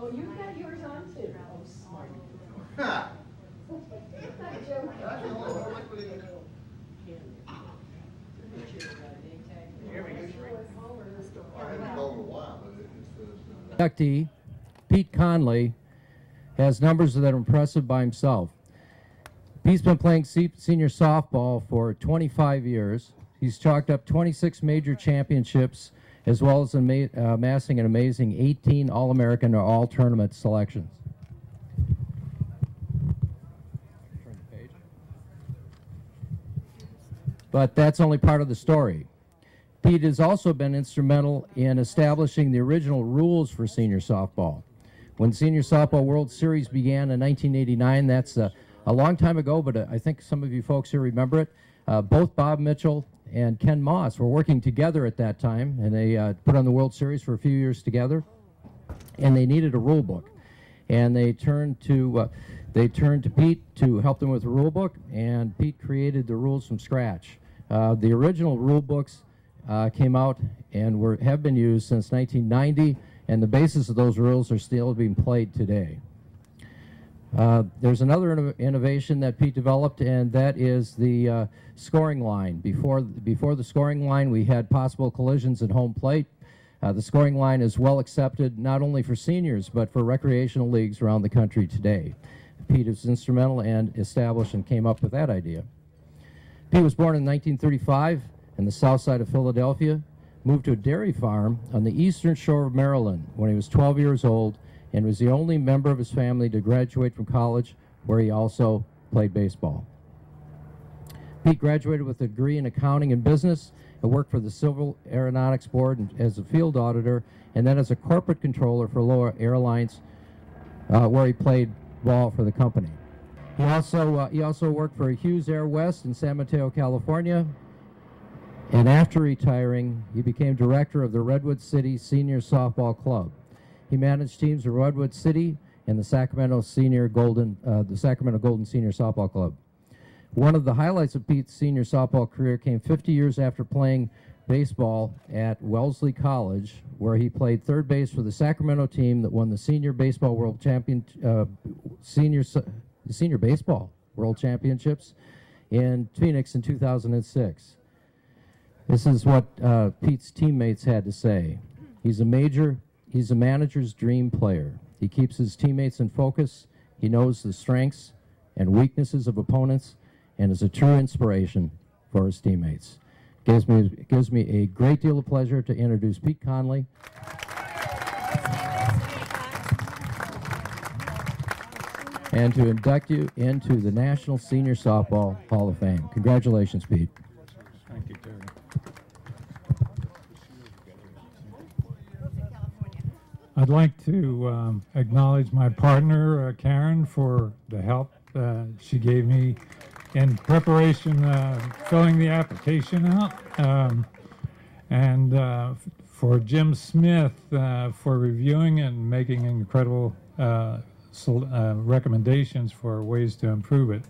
Oh, you've got yours on too. Oh, smart. Inductee Pete Conley has numbers that are impressive by himself. He's been playing senior softball for 25 years. He's chalked up 26 major championships, as well as amassing an amazing 18 All-American or All-Tournament selections. Turn the page. But that's only part of the story. Pete has also been instrumental in establishing the original rules for senior softball. When Senior Softball World Series began in 1989, that's a long time ago, but I think some of you folks here remember it. Both Bob Mitchell and Ken Moss were working together at that time, and they put on the World Series for a few years together, and they needed a rule book. And they turned to Pete to help them with the rule book, and Pete created the rules from scratch. The original rule books came out and have been used since 1990, and the basis of those rules are still being played today. There's another innovation that Pete developed, and that is the scoring line. Before the scoring line, we had possible collisions at home plate. The scoring line is well accepted not only for seniors, but for recreational leagues around the country today. Pete is instrumental and established and came up with that idea. Pete was born in 1935 in the south side of Philadelphia, moved to a dairy farm on the eastern shore of Maryland when he was 12 years old, and was the only member of his family to graduate from college, where he also played baseball. Pete graduated with a degree in accounting and business and worked for the Civil Aeronautics Board as a field auditor, and then as a corporate controller for Lower Airlines, where he played ball for the company. He also worked for Hughes Air West in San Mateo, California, and after retiring, he became director of the Redwood City Senior Softball Club. He managed teams of Redwood City and the Sacramento Golden Senior Softball Club. One of the highlights of Pete's senior softball career came 50 years after playing baseball at Wellesley College, where he played third base for the Sacramento team that won the Senior Baseball World Senior Baseball World Championships in Phoenix in 2006. This is what Pete's teammates had to say. He's a manager's dream player. He keeps his teammates in focus. He knows the strengths and weaknesses of opponents, and is a true inspiration for his teammates. Gives me a great deal of pleasure to introduce Pete Conley. And to induct you into the National Senior Softball Hall of Fame. Congratulations, Pete. Thank you, Terry. I'd like to acknowledge my partner, Karen, for the help she gave me in preparation, filling the application out, and for Jim Smith for reviewing and making incredible recommendations for ways to improve it.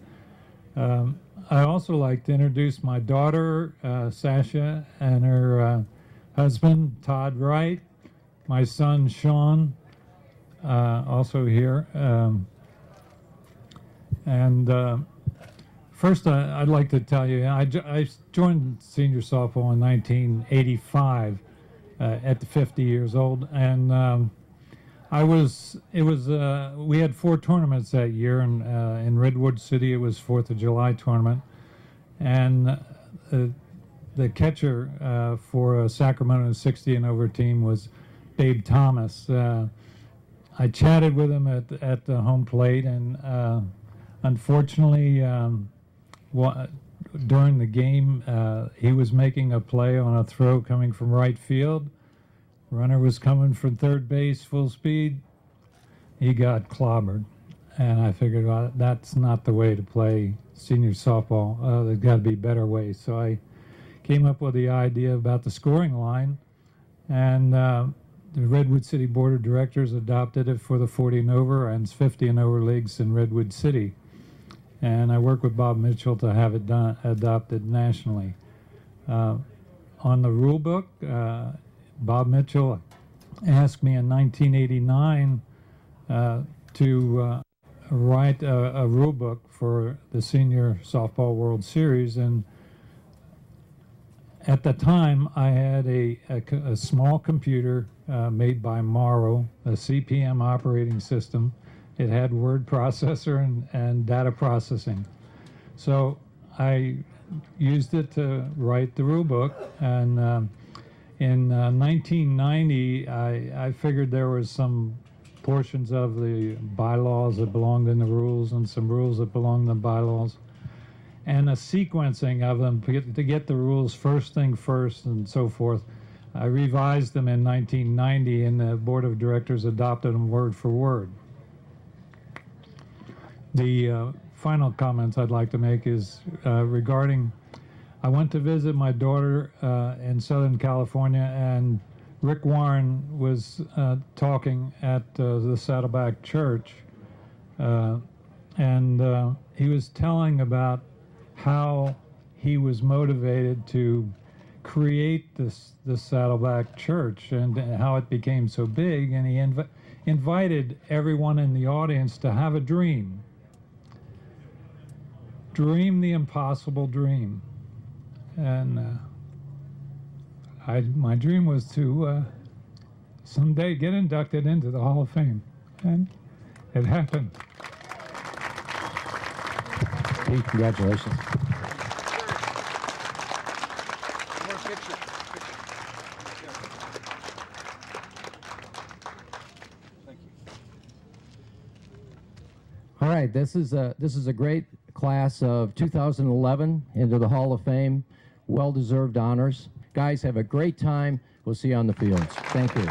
I also like to introduce my daughter, Sasha, and her husband, Todd Wright, my son, Sean, also here. First, I'd like to tell you, I joined senior softball in 1985 at the 50 years old, and we had 4 tournaments that year, and in Redwood City it was 4th of July tournament, and the catcher for Sacramento 60 and over team was Babe Thomas. I chatted with him at the home plate, and unfortunately, during the game, he was making a play on a throw coming from right field. Runner was coming from third base full speed. He got clobbered, and I figured, well, that's not the way to play senior softball. There's got to be better ways. So I came up with the idea about the scoring line, and the Redwood City Board of Directors adopted it for the 40 and over and 50 and over leagues in Redwood City. And I worked with Bob Mitchell to have it adopted nationally. On the rule book, Bob Mitchell asked me in 1989 to write a rule book for the Senior Softball World Series. And at the time, I had a small computer made by Morrow, a CPM operating system. It had word processor and data processing. So I used it to write the rule book. And in 1990, I figured there was some portions of the bylaws that belonged in the rules and some rules that belonged in the bylaws, and a sequencing of them to get the rules first thing first and so forth. I revised them in 1990, and the board of directors adopted them word for word. The final comments I'd like to make is regarding, I went to visit my daughter in Southern California, and Rick Warren was talking at the Saddleback Church, and he was telling about how he was motivated to create this Saddleback Church and how it became so big, and he invited everyone in the audience to have a dream. Dream the impossible dream. And my dream was to someday get inducted into the Hall of Fame, and it happened. Pete, congratulations. All right, this is a great class of 2011 into the Hall of Fame. Well-deserved honors. Guys, have a great time. We'll see you on the fields. Thank you.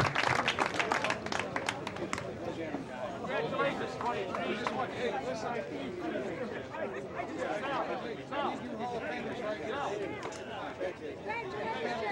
Congratulations.